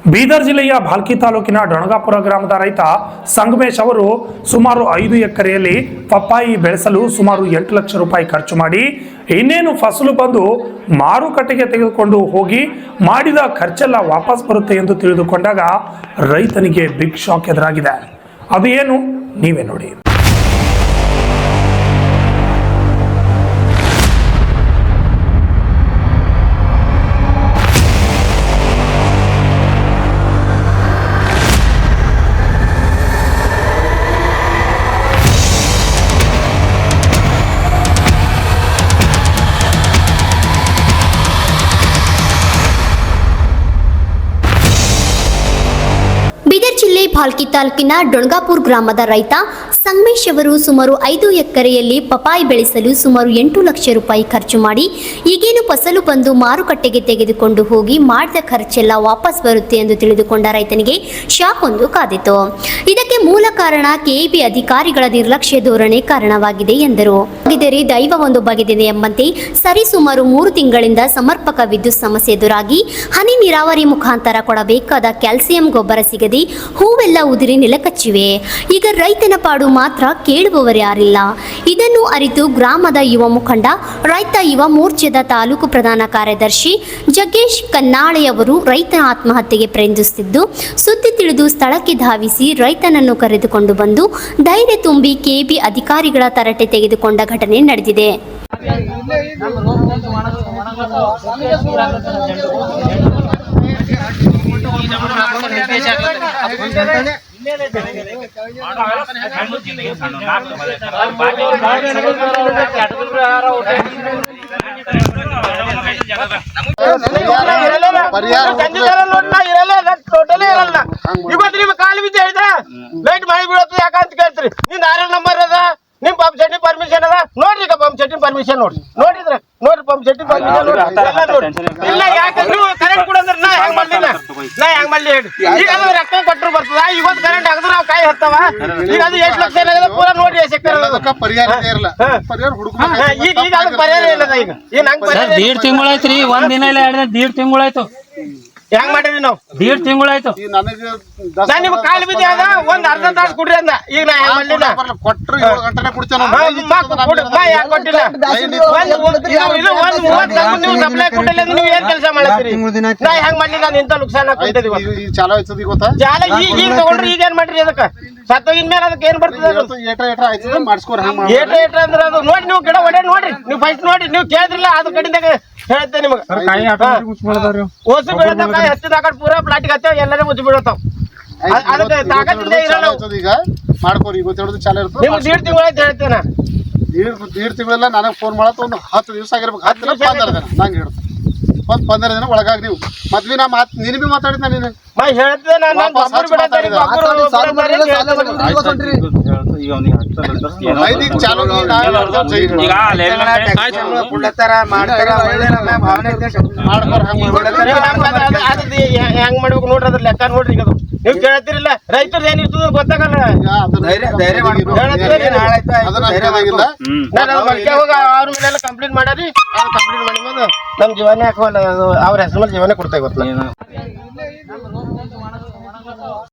ಬೀದರ್ ಜಿಲ್ಲೆಯ ಭಾಲ್ಕಿ ತಾಲೂಕಿನ ಡೊಣಗಾಪುರ ಗ್ರಾಮದ ರೈತ ಸಂಗಮೇಶ್ ಅವರು ಸುಮಾರು 5 ಎಕರೆಯಲ್ಲಿ ಪಪ್ಪಾಯಿ ಬೆಳೆಸಲು ಸುಮಾರು 8 ಲಕ್ಷ ರೂಪಾಯಿ ಖರ್ಚು ಮಾಡಿ ಇನ್ನೇನು ಫಸಲು ಬಂದು ಮಾರುಕಟ್ಟೆಗೆ ತೆಗೆದುಕೊಂಡು ಹೋಗಿ ಮಾಡಿದ ಖರ್ಚೆಲ್ಲ ವಾಪಸ್ ಬರುತ್ತೆ ಎಂದು ತಿಳಿದುಕೊಂಡಾಗ ರೈತನಿಗೆ ಬಿಗ್ ಶಾಕ್ ಎದುರಾಗಿದೆ. ಅದು ಏನು ನೀವೇ ನೋಡಿ. ಬೀದರ್ ಜಿಲ್ಲೆ ಭಾಲ್ಕಿ ತಾಲೂಕಿನ ಡೊಣಗಾಪುರ ಗ್ರಾಮದ ರೈತ ಸಂಗಮೇಶ್ ಅವರು ಸುಮಾರು 5 ಎಕರೆಯಲ್ಲಿ ಪಪಾಯಿ ಬೆಳೆಸಲು ಸುಮಾರು 8 ಲಕ್ಷ ರೂಪಾಯಿ ಖರ್ಚು ಮಾಡಿ ಈಗೇನು ಫಸಲು ಬಂದು ಮಾರುಕಟ್ಟೆಗೆ ತೆಗೆದುಕೊಂಡು ಹೋಗಿ ಮಾಡಿದ ಖರ್ಚೆಲ್ಲ ವಾಪಸ್ ಬರುತ್ತೆ ಎಂದು ತಿಳಿದುಕೊಂಡ ರೈತನಿಗೆ ಶಾಕ್ ಒಂದು ಕಾದಿತು. ಇದಕ್ಕೆ ಮೂಲ ಕಾರಣ ಕೆಇಬಿ ಅಧಿಕಾರಿಗಳ ನಿರ್ಲಕ್ಷ್ಯ ಧೋರಣೆ ಕಾರಣವಾಗಿದೆ ಎಂದರು. ದೈವ ಒಂದು ಬಗೆದಿದೆ ಎಂಬಂತೆ ಸರಿಸುಮಾರು 3 ತಿಂಗಳಿಂದ ಸಮರ್ಪಕ ವಿದ್ಯುತ್ ಸಮಸ್ಯೆ ಎದುರಾಗಿ ಹನಿ ನೀರಾವರಿ ಮುಖಾಂತರ ಕೊಡಬೇಕಾದ ಕ್ಯಾಲ್ಸಿಯಂ ಗೊಬ್ಬರ ಸಿಗದೆ ಹೂವೆಲ್ಲ ಉದುರಿ ನೆಲಕಚ್ಚಿವೆ. ಈಗ ರೈತನ ಪಾಡು ಮಾತ್ರ ಕೇಳುವವರ್ಯಾರಿಲ್ಲ. ಇದನ್ನು ಅರಿತು ಗ್ರಾಮದ ಯುವ ಮುಖಂಡ ರೈತ ಯುವ ಮೋರ್ಚಾದ ತಾಲೂಕು ಪ್ರಧಾನ ಕಾರ್ಯದರ್ಶಿ ಜಗ್ಗೇಶ್ ಕನ್ನಾಳೆಯವರು ರೈತನ ಆತ್ಮಹತ್ಯೆಗೆ ಪ್ರಯತ್ನಿಸುತ್ತಿದ್ದು ಸುದ್ದಿ ತಿಳಿದು ಸ್ಥಳಕ್ಕೆ ಧಾವಿಸಿ ರೈತನನ್ನು ಕರೆದುಕೊಂಡು ಬಂದು ಧೈರ್ಯ ತುಂಬಿ ಕೆಬಿ ಅಧಿಕಾರಿಗಳ ತರಟೆ ತೆಗೆದುಕೊಂಡ ಘಟನೆ ನಡೆದಿದೆ. ಟೋಟಲಿ ಇರಲ್ಲ. ಇವತ್ತು ನಿಮ್ ಕಾಲು ಬಿದ್ದು ಹೇಳ್ತಾ ಲೈಟ್ ಮಾಡಿ ಬೀಳತ್ತ ಯಾಕಂತ ಕೇಳ್ತೀರಿ. ನಿನ್ 6 ನಂಬರ್ ಅದ, ನಿಮ್ ಪಂಪ್ ಸೆಟ್ಟಿ ಪರ್ಮಿಷನ್ ಅದ ನೋಡ್ರಿ. ಪಂಪ್ ಸೆಟ್ಟಿ ಪರ್ಮಿಷನ್ ನೋಡ್ರಿ ಪಂಪ್ ಸೆಟ್ಟಿ ಪರ್ಮಿಷನ್ ಇಲ್ಲ. ಯಾಕಂದ್ರೆ ಕರೆಂಟ್ ಕೊಡಂದ್ರೆ ನಾ ಹೆಂಗ್ ಮಾಡ್ಲಿ ಹೇಳಿ. ಈಗ ಅದು ರೊಕ್ಕ ಕೊಟ್ಟರು ಬರ್ತದ. ಇವತ್ತು ಕರೆಂಟ್ ಹಾಕಿದ್ರೆ ನಾವು ಕಾಯಿ ಹತ್ತವ. ಈಗ ಅದು ಎಷ್ಟು ಲಕ್ಷ ಏನಾಗದ ಪೂರ ನೋಡ್ರಿ. ಸೆಕ್ಟರ್ ಈಗ ಅದಕ್ಕೆ ಪರಿಹಾರ ಇಲ್ಲ. ಈಗ ನಂಗೆ ಪರಿಹಾರ 1.5 ತಿಂಗಳಾಯ್ತ್ರಿ. 1 ದಿನ ಇಲ್ಲ 2 ದಿನ 1.5 ತಿಂಗಳಾಯ್ತು. ಹೆಂಗ್ ಮಾಡಿದ್ವಿ ನಾವು? 1.5 ತಿಂಗಳಾಯ್ತು. ನಾ ನಿಮ್ ಕಾಲು ಬಿದ್ದೆ ಅದ ಒಂದ್ ಅರ್ಧ ತಾಸು ಕುಡ್ರಿ ಅಂದ. ಈಗ ನಾ ಹೆಂಗ್ ಮಾಡ್ಲಿಲ್ಲ ಕೊಟ್ರು 7 ಗಂಟೆನೇ ಕುಡ್ತೇನೆ. ಯಾಕೆ ಕೊಟ್ಟಿಲ್ಲ? ನೀವು ಸಪ್ಲೈ ಕೊಟ್ಟಿಲ್ಲ ನೀವು ಏನ್ ಕೆಲಸ ಮಾಡ್ತೀರಿ? ನಾ ಹೆಂಗ್ ಮಾಡ್ಲಿಲ್ಲ? ನಾನು ಇಂತ ನುಕ್ಸಾನ ಕೊಟ್ಟಿದ್ದೀವಿ. ಚಾಲೋ ಆಯ್ತದ ಗೊತ್ತಾ? ಜಾಲ ಈಗ ತಗೊಂಡ್ರಿ. ಈಗ ಏನ್ ಮಾಡ್ರಿ? ಅದಕ್ಕೆ ಸತ್ತೋಗಿನ ಮೇಲೆ ಅದಕ್ಕೆ ಏನ್ ಬರ್ತದೆ? ಆಯ್ತದ ಮಾಡಿಸ್ಕೋರಿ. ಏಟ ಅಂದ್ರೆ ಅದು ನೋಡಿ. ನೀವು ಗಿಡ ಒಡೆ ನೋಡ್ರಿ. ನೀವು ಫಸ್ಟ್ ನೋಡಿ. ನೀವು ಕೇಳಿದ್ರಿಲ್ಲ ಅದು ಕಡಿಂದಾಗ ಹೇಳ್ತೆ ನಿಮ್ಗೆ. ಓಸು ಬೀಳತಾವ ಕಾಯಿ ಹತ್ತಿದ ಆ ಕಡೆ ಪೂರಾ ಪ್ಲಾಟಿಗೆ ಹತ್ತೇವ್. ಎಲ್ಲರೂ ಮುಚ್ಚಿ ಬೀಳತಾವ. ಅದಕ್ಕೆ ತಾಕತ್ತಿಂದ ಇರಲ್ಲ. ಈಗ ಮಾಡ್ಕೋರಿ. ಇವತ್ತು ಚಾಲ ಇರ್ತದೆ. ನಿಮ್ಗೆ 1.5 ತಿಂಗಳು ಆಯ್ತು ಹೇಳ್ತೇನೆ. 1.5 ತಿಂಗಳೆಲ್ಲ ನನಗೆ ಫೋನ್ ಮಾಡತ್ತ. ಒಂದು 10 ದಿವಸ ಆಗಿರ್ಬೇಕು. 10 ದಿನ 15 ದಿನ ನಂಗೆ ಹೇಳ್ತ. ಒಂದು 15 ದಿನ ಒಳಗಾಗಿ ನೀವು ಮದ್ವಿ ನಾ ನೀನು ಬಿ ಮಾತಾಡಿದ್ನ. ನೀನು ಹೇಳ್ತೇನೆ ನಾನು ಒಬ್ಬರು ಬಿಡತ್ತಾರೆ. ಹೆಂಗ್ ಮಾಡ್ಬೇಕು ನೋಡ್ರಿ. ಅದ್ರ ಲೆಕ್ಕ ನೋಡ್ರಿ. ಈಗ ನೀವು ಕೇಳ್ತಿರಿಲ್ಲ. ರೈತರು ಏನಿರ್ತದ ಗೊತ್ತಾಗಲ್ಲ. ಹೋಗಿ ಅವ್ರ ಮೇಲೆ ಕಂಪ್ಲೇಂಟ್ ಮಾಡ್ಯಾರಿ. ಕಂಪ್ಲೇಂಟ್ ಮಾಡಿ ನಮ್ ಜೀವನೇ ಹಾಕುವಲ್ಲ. ಅವ್ರ ಹೆಸರು ಮೇಲೆ ಜೀವನೇ ಕೊಡ್ತಾ ಗೊತ್ತಿಲ್ಲ.